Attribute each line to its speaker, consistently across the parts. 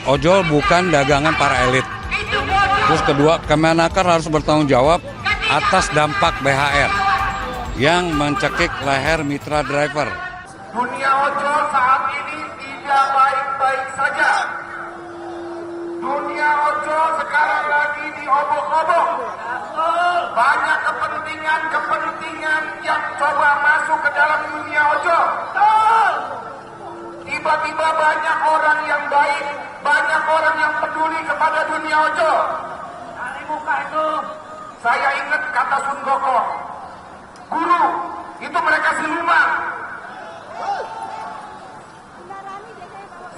Speaker 1: ojol bukan dagangan para elit. Terus kedua, Kemenaker harus bertanggung jawab atas dampak BHR yang mencekik leher mitra driver.
Speaker 2: Dunia ojol saat ini tidak baik-baik saja. Dunia ojol sekarang lagi diobok-obok. Banyak kepentingan yang coba masuk ke dalam dunia ojol. Tiba-tiba banyak orang yang baik, banyak orang yang peduli kepada dunia ojol. Dari muka itu, saya ingat kata Sun Gokong, guru, itu mereka siluman.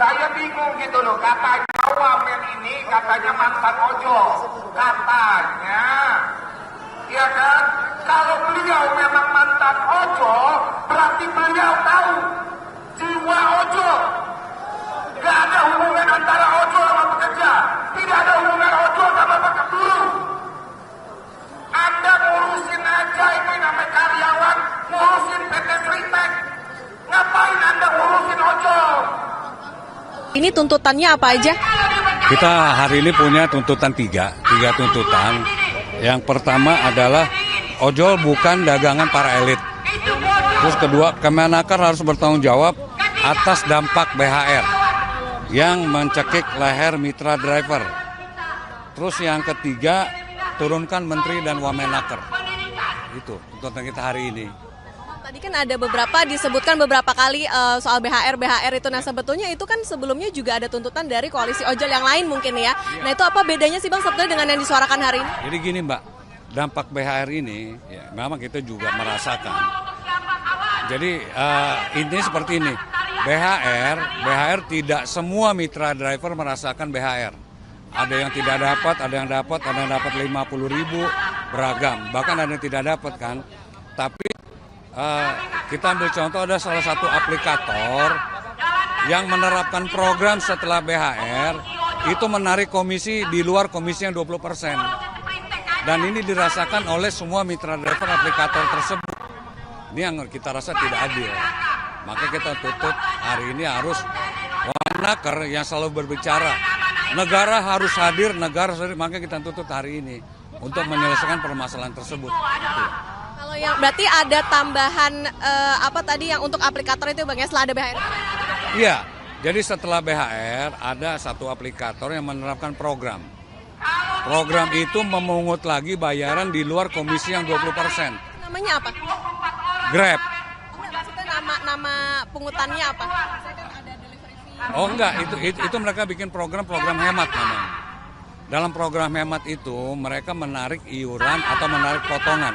Speaker 2: Saya bingung gitu loh, katanya wamen ini katanya mantan ojol. Katanya, ya kan, kalau beliau memang mantan ojol, berarti beliau tahu jiwa ojol. Gak ada hubungan antara ojol sama pekerja. Tidak ada hubungan ojol sama pakai buruh. Anda ngurusin aja itu namanya karyawan, ngurusin PT Tritek. Ngapain Anda ngurusin ojol?
Speaker 3: Ini tuntutannya apa aja?
Speaker 1: Kita hari ini punya tuntutan tiga tuntutan. Yang pertama adalah ojol bukan dagangan para elit. Terus kedua, Kemenaker harus bertanggung jawab atas dampak BHR yang mencekik leher mitra driver. Terus yang ketiga, turunkan Menteri dan Wamenaker. Itu tuntutan kita hari ini.
Speaker 3: Tadi kan ada disebutkan beberapa kali soal BHR itu. Nah sebetulnya itu kan sebelumnya juga ada tuntutan dari koalisi ojol yang lain mungkin ya. Nah itu apa bedanya sih Bang sebetulnya dengan yang disuarakan hari ini?
Speaker 1: Jadi gini Mbak, dampak BHR ini ya, memang kita juga merasakan. Jadi ini seperti ini, BHR tidak semua mitra driver merasakan BHR. Ada yang tidak dapat, ada yang dapat 50.000, beragam. Bahkan ada yang tidak dapat kan. Tapi kita ambil contoh, ada salah satu aplikator yang menerapkan program setelah BHR, itu menarik komisi di luar komisi yang 20%. Dan ini dirasakan oleh semua mitra driver aplikator tersebut. Ini yang kita rasa tidak adil. Maka kita tutup hari ini harus Wamenaker yang selalu berbicara. Negara harus hadir, maka kita tutup hari ini untuk menyelesaikan permasalahan tersebut. Gitu.
Speaker 3: Kalau yang berarti ada tambahan apa tadi yang untuk aplikator itu Bang ya setelah ada BHR?
Speaker 1: Iya, jadi setelah BHR ada satu aplikator yang menerapkan program. Program itu memungut lagi bayaran di luar komisi yang 20%.
Speaker 3: Namanya apa?
Speaker 1: Grab.
Speaker 3: Maksudnya nama pungutannya apa?
Speaker 1: Oh enggak, itu mereka bikin program hemat namanya. Dalam program hemat itu mereka menarik iuran atau menarik potongan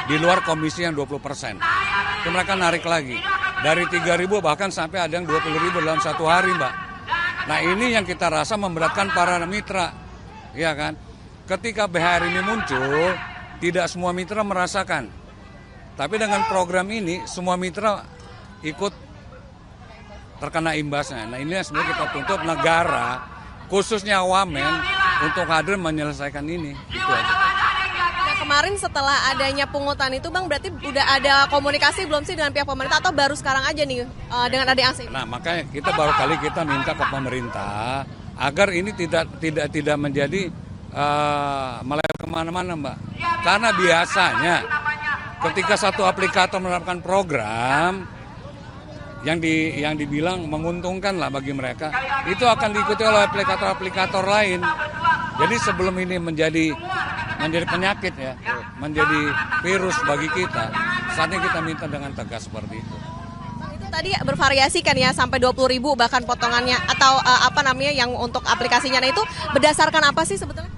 Speaker 1: di luar komisi yang 20%. Itu mereka narik lagi. Dari 3.000 bahkan sampai ada yang 20.000 dalam satu hari Mbak. Nah ini yang kita rasa memberatkan para mitra. Ya kan? Ketika BHR ini muncul, tidak semua mitra merasakan. Tapi dengan program ini semua mitra ikut terkena imbasnya. Nah ini yang sebenarnya kita tuntut negara, khususnya Wamen, untuk hadir menyelesaikan ini. Itu aja.
Speaker 3: Nah, kemarin setelah adanya pungutan itu Bang, berarti udah ada komunikasi belum sih dengan pihak pemerintah atau baru sekarang aja nih dengan adanya aksi?
Speaker 1: Nah makanya kita baru kali kita minta ke pemerintah agar ini tidak menjadi melebar kemana-mana Mbak. Karena biasanya ketika satu aplikator menerapkan program yang dibilang menguntungkan lah bagi mereka, itu akan diikuti oleh aplikator-aplikator lain. Jadi sebelum ini menjadi penyakit ya, menjadi virus bagi kita, saatnya kita minta dengan tegas seperti itu.
Speaker 3: Itu tadi bervariasi kan ya sampai 20.000 bahkan potongannya atau apa namanya yang untuk aplikasinya. Nah itu berdasarkan apa sih sebetulnya?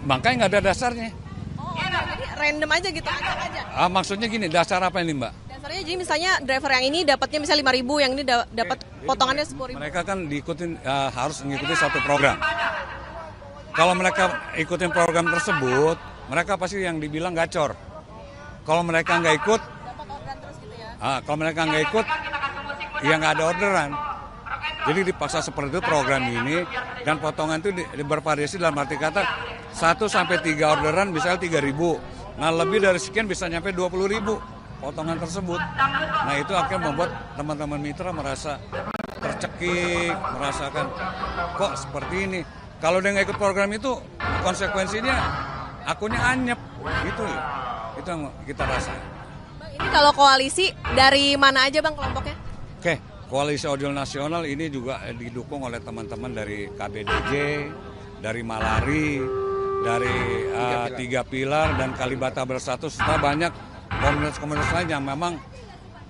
Speaker 1: Makanya nggak ada dasarnya.
Speaker 3: Oh, jadi random aja gitu, acak aja.
Speaker 1: Maksudnya gini, dasar apa ini Mbak?
Speaker 3: Dasarnya jadi misalnya driver yang ini dapatnya misalnya 5.000, yang ini dapat potongannya 10.000.
Speaker 1: Mereka kan harus mengikuti satu program. Kalau mereka ikutin program tersebut, mereka pasti yang dibilang gacor. Kalau mereka nggak ikut,
Speaker 3: Dapat orderan terus gitu ya.
Speaker 1: Kalau mereka nggak ikut, ya nggak ada orderan. Jadi dipaksa seperti itu program ini, dan potongan itu bervariasi dalam arti kata 1 sampai 3 orderan misalnya 3.000. Nah lebih dari sekian bisa nyampe 20.000 potongan tersebut. Nah itu akan membuat teman-teman mitra merasa tercekik, merasakan kok seperti ini. Kalau dia nggak ikut program itu, konsekuensinya akunnya anyep, gitu. Itu yang kita rasain.
Speaker 3: Bang, ini kalau koalisi dari mana aja Bang kelompoknya?
Speaker 1: Oke, Koalisi Ojol Nasional ini juga didukung oleh teman-teman dari KBDJ, dari Malari, dari Tiga Pilar dan Kalibata Bersatu, serta banyak komunitas-komunitas lain yang memang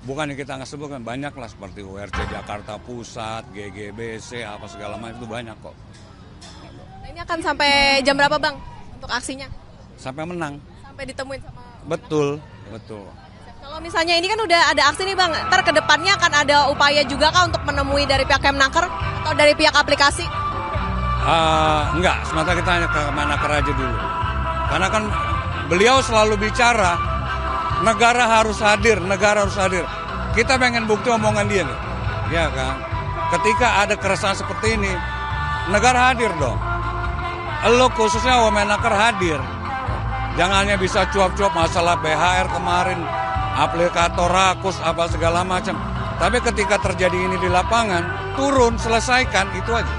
Speaker 1: bukan yang kita nggak sebutkan, banyak lah seperti URC Jakarta Pusat, GGBC, apa segala macam itu banyak kok.
Speaker 3: Nah, ini akan sampai jam berapa Bang untuk aksinya?
Speaker 1: Sampai menang.
Speaker 3: Sampai ditemuin sama...
Speaker 1: Betul.
Speaker 3: Kalau misalnya ini kan udah ada aksi nih Bang, ntar ke depannya akan ada upaya juga kah untuk menemui dari pihak Kemnaker atau dari pihak aplikasi?
Speaker 1: Enggak, sementara kita hanya ke Menaker aja dulu. Karena kan beliau selalu bicara, negara harus hadir. Kita pengen bukti omongan dia nih, ya kan? Ketika ada keresahan seperti ini, negara hadir dong. Lo khususnya Menaker hadir. Jangan hanya bisa cuap-cuap masalah BHR kemarin, aplikator rakus, apa segala macam. Tapi ketika terjadi ini di lapangan, turun, selesaikan, itu aja.